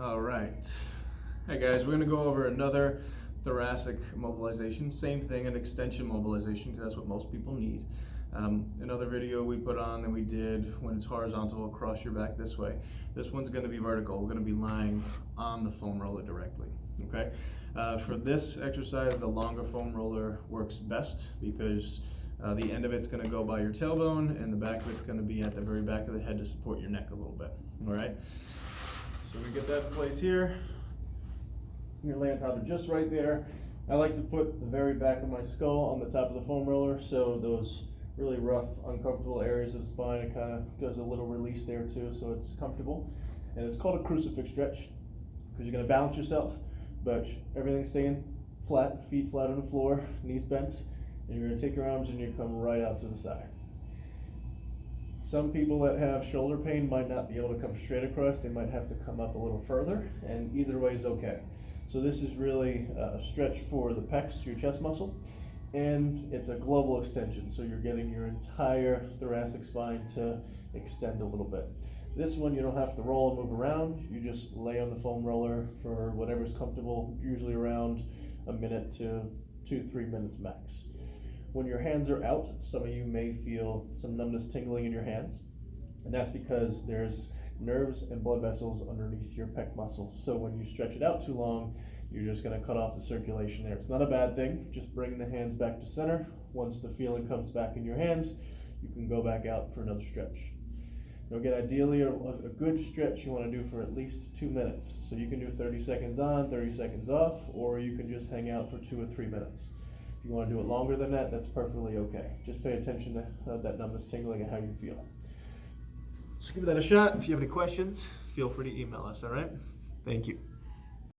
All right. Hi guys, we're going to go over another thoracic mobilization. Same thing, an extension mobilization, because that's what most people need. Another video we put on that we did when it's horizontal across your back this way. This one's going to be vertical. We're going to be lying on the foam roller directly. Okay. For this exercise, the longer foam roller works best because the end of it's going to go by your tailbone and the back of it's going to be at the very back of the head to support your neck a little bit. All right. So we get that in place here. You're gonna lay on top of just right there. I like to put the very back of my skull on the top of the foam roller, so those really rough, uncomfortable areas of the spine, it kind of gives a little release there too, so it's comfortable. And it's called a crucifix stretch because you're gonna balance yourself, but everything's staying flat, feet flat on the floor, knees bent, and you're gonna take your arms and you come right out to the side. Some people that have shoulder pain might not be able to come straight across. They might have to come up a little further, and either way is okay. So this is really a stretch for the pecs, your chest muscle, and it's a global extension. So you're getting your entire thoracic spine to extend a little bit. This one you don't have to roll and move around. You just lay on the foam roller for whatever's comfortable, usually around a minute to 2-3 minutes max. When your hands are out, some of you may feel some numbness tingling in your hands, and that's because there's nerves and blood vessels underneath your pec muscle. So when you stretch it out too long, you're just going to cut off the circulation there. It's not a bad thing. Just bring the hands back to center. Once the feeling comes back in your hands, you can go back out for another stretch. Now again, ideally a good stretch you want to do for at least 2 minutes. So you can do 30 seconds on, 30 seconds off, or you can just hang out for 2 or 3 minutes. If you want to do it longer than that, that's perfectly okay. Just pay attention to that numbness tingling and how you feel. So give that a shot. If you have any questions, feel free to email us, all right? Thank you.